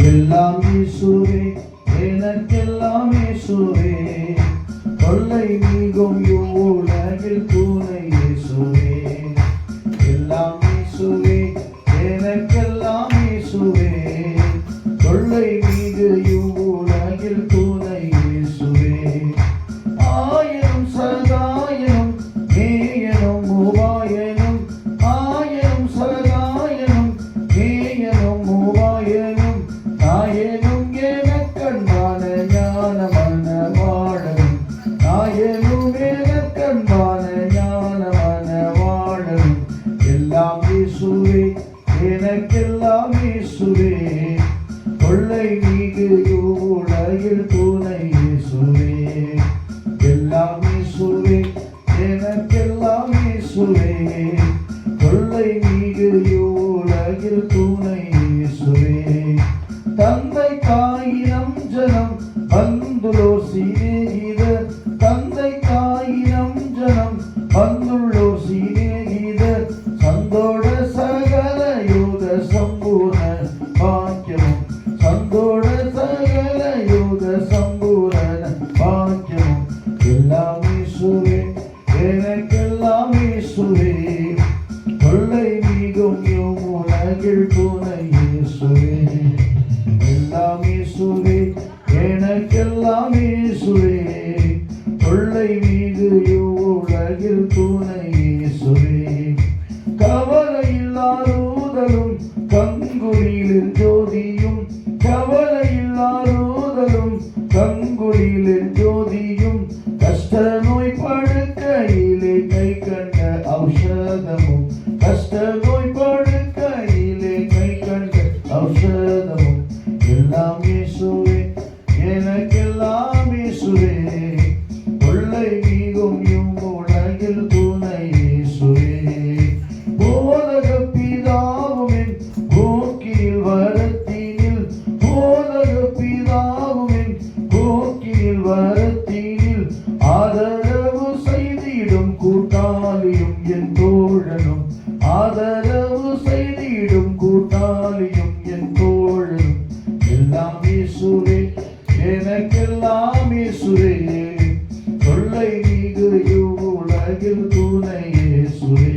எல்லாம் இயேசுவே, எனக்கெல்லாம் இயேசுவே, தொல்லை நீங்கும் இவ்வுலகில் துணை இயேசுவே. எல்லாம் இயேசுவே, எனக்கெல்லாம் இயேசுவே, தொல்லை நீங்கு இவ்வுலகில் துணை இயேசுவே. ஆயிரம் சகாயனும் மேயனும் உபாயனும், ஆயிரம் சகாயனும் மேயனும் உபாயனும், நாயனும் எனக்கன்பான ஞானமான வாழனும், நாயனும் எனக்கன்பான ஞானமான வாழனும். எல்லாம் இயேசுவே, எனக்கெல்லாம் இயேசுவே, தொல்லை நீங்கு இவ்வுலகில் துணை இயேசுவே. எல்லாம் இயேசுவே, எனக்கெல்லாம் இயேசுவே, தொல்லை நீங்கு இவ்வுலகில் துணை இயேசுவே. தந்தை தாயினம் ஜனம் வந்துள்ளோர் சிநேகிதர், தந்தை தாயினம் ஜனம் வந்துள்ளோர் சிநேகிதர், சந்தோட சகல யோக சம்பூர்ண பாக்கியமும், சந்தோட சகல யோக சம்பூர்ண பாக்கியமும். எல்லாம் இயேசுவே, எனக்கெல்லாம் இயேசுவே, தொல்லை நீங்கும் இவ்வுலகில் துணை இயேசுவே. எல்லாம் இயேசுவே, எனக்கெல்லாம் இயேசுவே, தொல்லை நீங்கு இவ்வுலகில் துணை இயேசுவே. கவலையில்லாருதலும் கங்குலியில் ஜோதியும், கவலையில்லாருதலும் கங்குலியில் ஜோதியும், கஷ்ட நோய் படுக்கையிலே கை கண்ட ஔஷதமும், கஷ்ட நோய் படுக்கையிலே கை கண்ட ஔஷதமும். எல்லாம் இயேசுவே, எனக்கெல்லாம் இயேசுவே, தொல்லை நீங்கும் இவ்வுலகில் துணை இயேசுவே. போதக பிதாவுமின் போக்கில் வரத்தினில், போதக பிதாவுமின் போக்கில் வரத்தினில், ஆதரவு செய்திடும் கூட்டாளியும் என் தோழனும், ஆதரவு செய்திடும் கூட்டாளியும் என் தோழனும். எல்லாம் இயேசுவே, எனக்கெல்லாம் இயேசுவே, தொல்லை நீங்கு இவ்வுலகில் துணை இயேசுவே.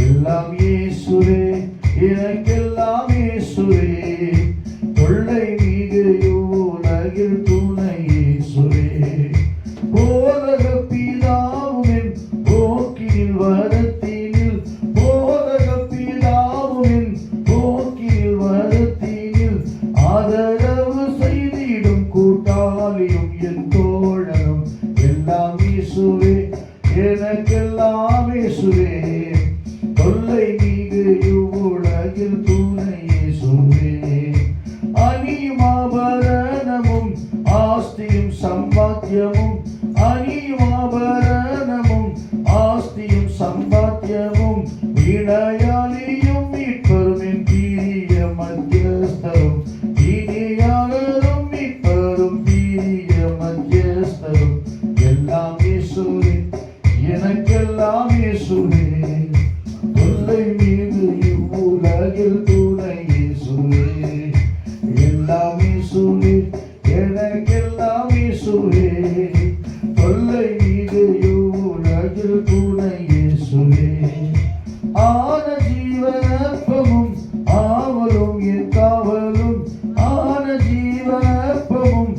எல்லாம் இயேசுவே, எனக்கெல்லாம் இயேசுவே, தொல்லை நீங்கு இவ்வுலகில் துணை இயேசுவே. போதக பிதாவுமின் போக்கில் வரத்தினில், போதக பிதாவுமின் போக்கில் வரத்தினில், ஆதரவு செய்திடும் கூட்டாளியும் என் தோழனும். எல்லாம் இயேசுவே, எனக்கெல்லாம் இயேசுவே, தொல்லை நீங்கு இவ்வுலகில் துணை இயேசுவே. அணியும் ஆபரணமும் ஆஸ்தியும் சம்பாத்தியமும், அணியும் ஆபரணமும் ஆஸ்தியும் சம்பாத்தியமும், வீணையாளியும் மீட்பரும் என் தீரிய மத்தியஸ்தரும், தீனியாளரும் மீட்பரும் தீரிய மத்தியஸ்தரும். எல்லாம் இயேசுவே, எனக்கெல்லாம் இயேசுவே, தொல்லை நீங்கு இவ்வுலகில் துணை இயேசுவே. எல்லாம் இயேசுவே, எனக்கெல்லாம் இயேசுவே, தொல்லை நீங்கு இவ்வுலகில் துணை இயேசுவே. ஆன ஜீவனப்பமும் ஆவலும் என் காவலும், ஆன ஜீவனப்பமும்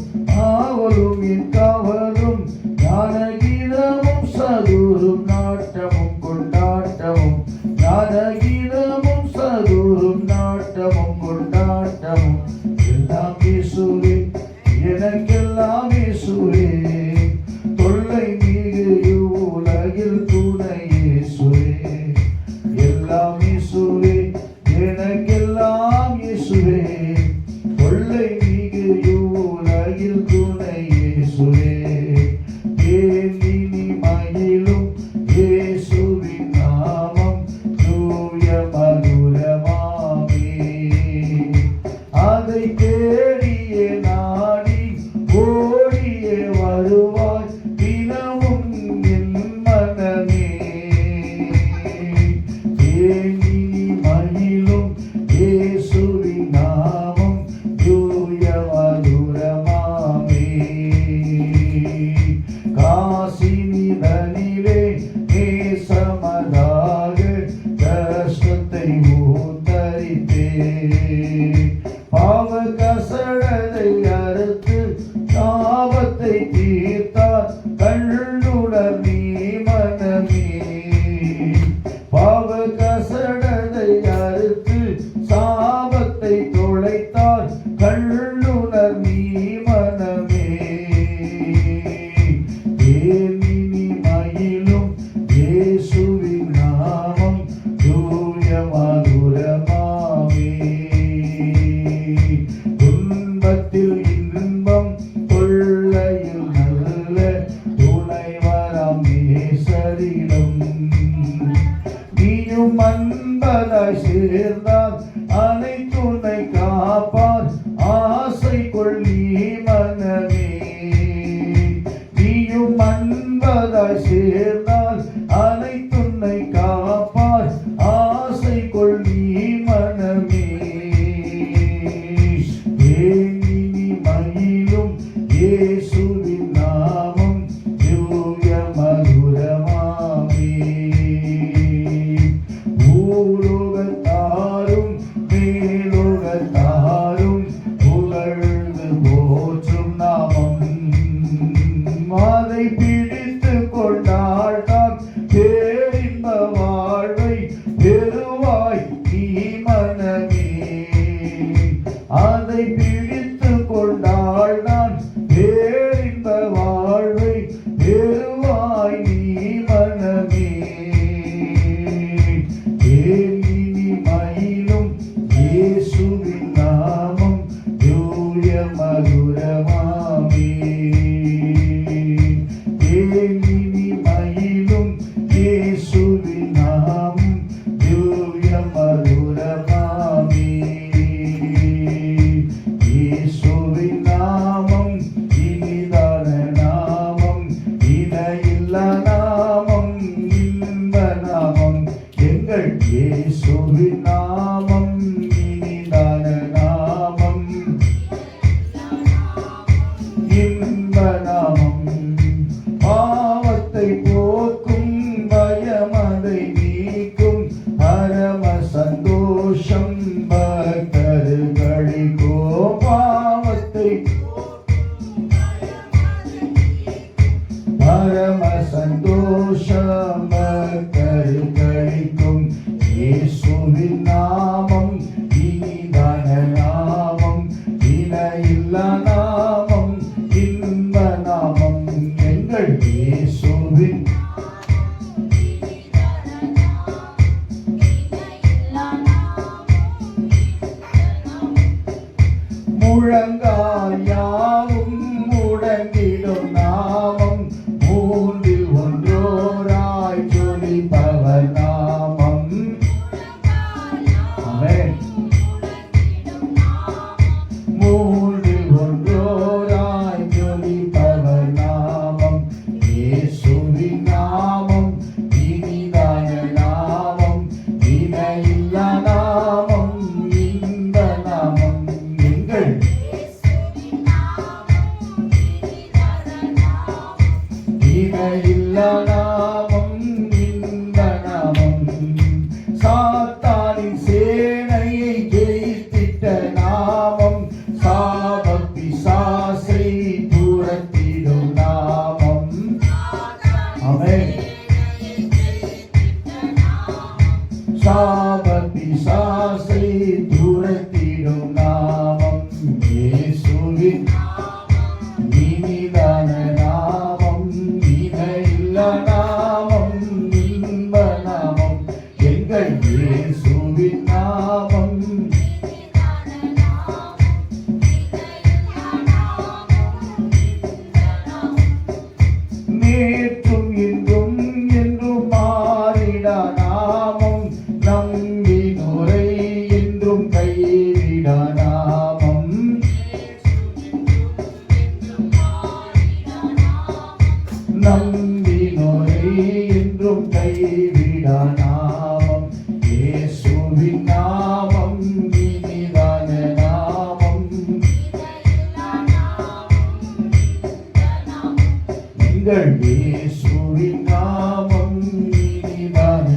ஆவலும் என் காவலும், ஞானகீதமும் சதுரும் நாட்டமும் கொண்டாட்டமும், ஞானகீதமும் சதுரும் நாட்டமும் கொண்டாட்டமும். எல்லாம் இயேசுவே, எனக்கெல்லாம் இயேசுவே, தொல்லை நீங்கு இவ்வுலகில் துணை இயேசுவே. எல்லாம் இயேசுவே, எனக்கெல்லாம் இயேசுவே, தொல்லை நீங்கு இவ்வுலகில் துணை இயேசுவே. தேனினி மகிழும் இயேசுவின் நாமம் தூய மதுரமாமே. பாவ கசடதை அறுத்து தாபத்தை தீர்த்தார் கண்ணுணர் நீ மனமே. பாவ கசடதை அறுத்து சாபத்தை தொலைத்தார் கண்ணுணர் நீ மனமே. தேனினி மயிலும் இயேசுவின் நாமம் தூய மதுரமாமே. துன்பத்தில் இன்பம் கொள்ளையில் நல்ல துணைவரம் நேசரிடம். நீயும் அன்பதாய் சேர்ந்தால் அனைத்துனை காப்பார் ஆசை கொள்ளி மனமே. நீயும் அன்பதாய் சேர்ந்தால் அனைத்துனை காப்பார் ஆசை கொள்ளி மனமே. ஏனினி மயிலும் இயேசுவின் நாமம் தூய மதுரமாமே. பூலோகத்தாரும் மேலோகத்தாரும் புகழ்ந்து போற்றும் நாமம். அதை பிடித்து கொண்டால்தான் பேரின்ப வாழ்வை பெறுவாய் நீ மனமே. அதை பிடித்து கொண்டால்தான் பேரின்ப வாழ்வை பெறுவாய் நீ மனமே. தேனினி மயிலும் இயேசுவின் நாமம் தூய மதுரமாமே. தேனினி மயிலும் இயேசுவின் நாமம் தூய மதுரமாமே. இயேசுவின் நாமம் இனிதான நாமம், இணையில்லா நாமம், இன்ப நாமம். எங்கள் இயேசுவின் நாமம் இனிதான நாமம், இன்ப நாமம். பாவத்தை போக்கும் பயமதை நீக்கும் பரம சந்தோஷம் பக்தர்களிக்கோ. பாவத்தை பரம சந்தோஷம் பக்தர்களிக்கும். இயேசுவின் நாமம் இனிதான நாமம், இணையில்லா நாமம், இன்ப நாமம். எங்கள் இயேசுவின் முழங்கால் யாவும் முடங்கிடும் நாமம், மூன்றில் ஒன்றோராய் ஜொலிப்பவர் நாமம். ஆமென். மூன்றில் ஒன்றோராய் ஜொலிப்பவர் நாமம். இயேசுவின் நாமம் இனிதான நாமம், இணையில்லா நாமம், இன்ப நாமம். எங்கள் இணையில்லா நாமம், இன்ப நாமம். சாத்தானின் சேனையை ஜெயித்திட்ட நாமம், சாப பிசாசை துரத்திடும் நாமம். ஆமென். சாப பிசாசை துரத்திடும் நாமம். இயேசுவின் இனிதான நாமம், இணையில்லா நாமம், இன்ப நாமம். எங்கள் இயேசுவின் நாமம் நேற்றும் இன்றும் என்றும் மாறிடா நாமம், நம்பினோரை என்றும் கைவிடா நாமம். நம்பினோரை என்றும் கைவிடா நாமம். இயேசுவின் நாமம் இனிதான நாமம், எங்கள் இயேசுவின் நாமம் இனிதான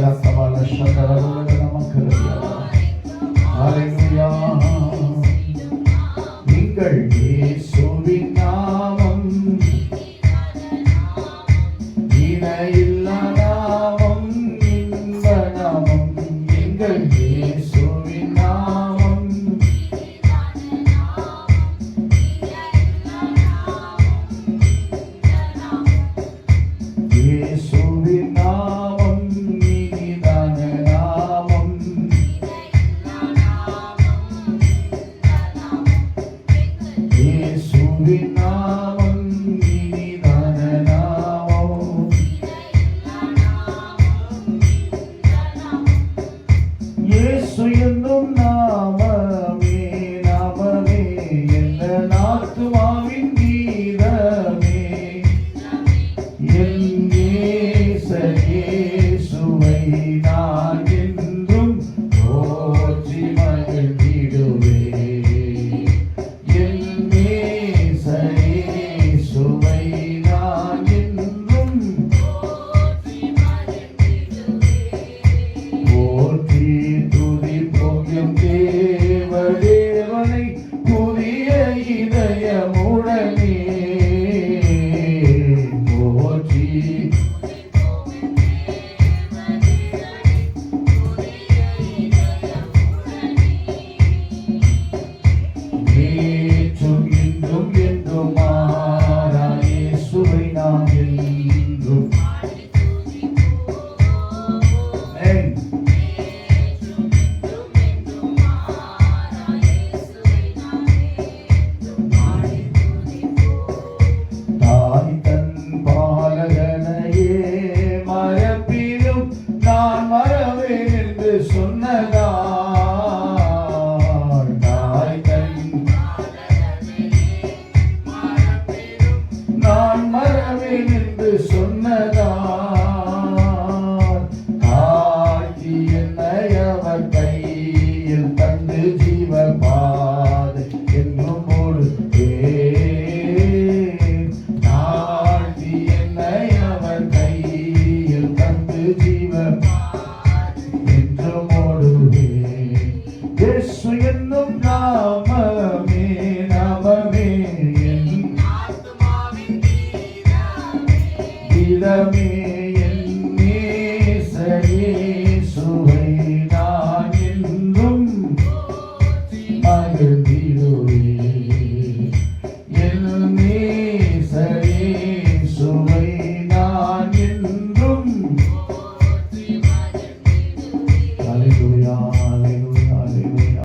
ரத்தவால சந்தரவல நமக்கருதியா. ஹalleluya. எங்கள் இயேசுவின் நாமம் இணையில்லா நாமம், இன்ப நாமம். எங்கள் இயேசுவின் நாமம் இயேசுவின் நாமம் இனிதான நாமம். இயேசுவின் நாமம் இனிதான நாமம். இயேசு என்னும் நாமமே நாமமே என் ஆத்துமாவின் கீதமே. என் இயேசுவை நான் என்றும் போற்றி மகிழ்ந்திடுவேன். என் இயேசுவை நான் என்றும் போற்றி துதிப்போம் எம் தேவனை புதிய இதயமுடனே. போற்றி நேற்றும் இன்றும் என்றும் மாறா இயேசுவை நாம் என்றும். Amen. தாய் தன் பாலகனையே மறப்பிலும் நான் மறவேன்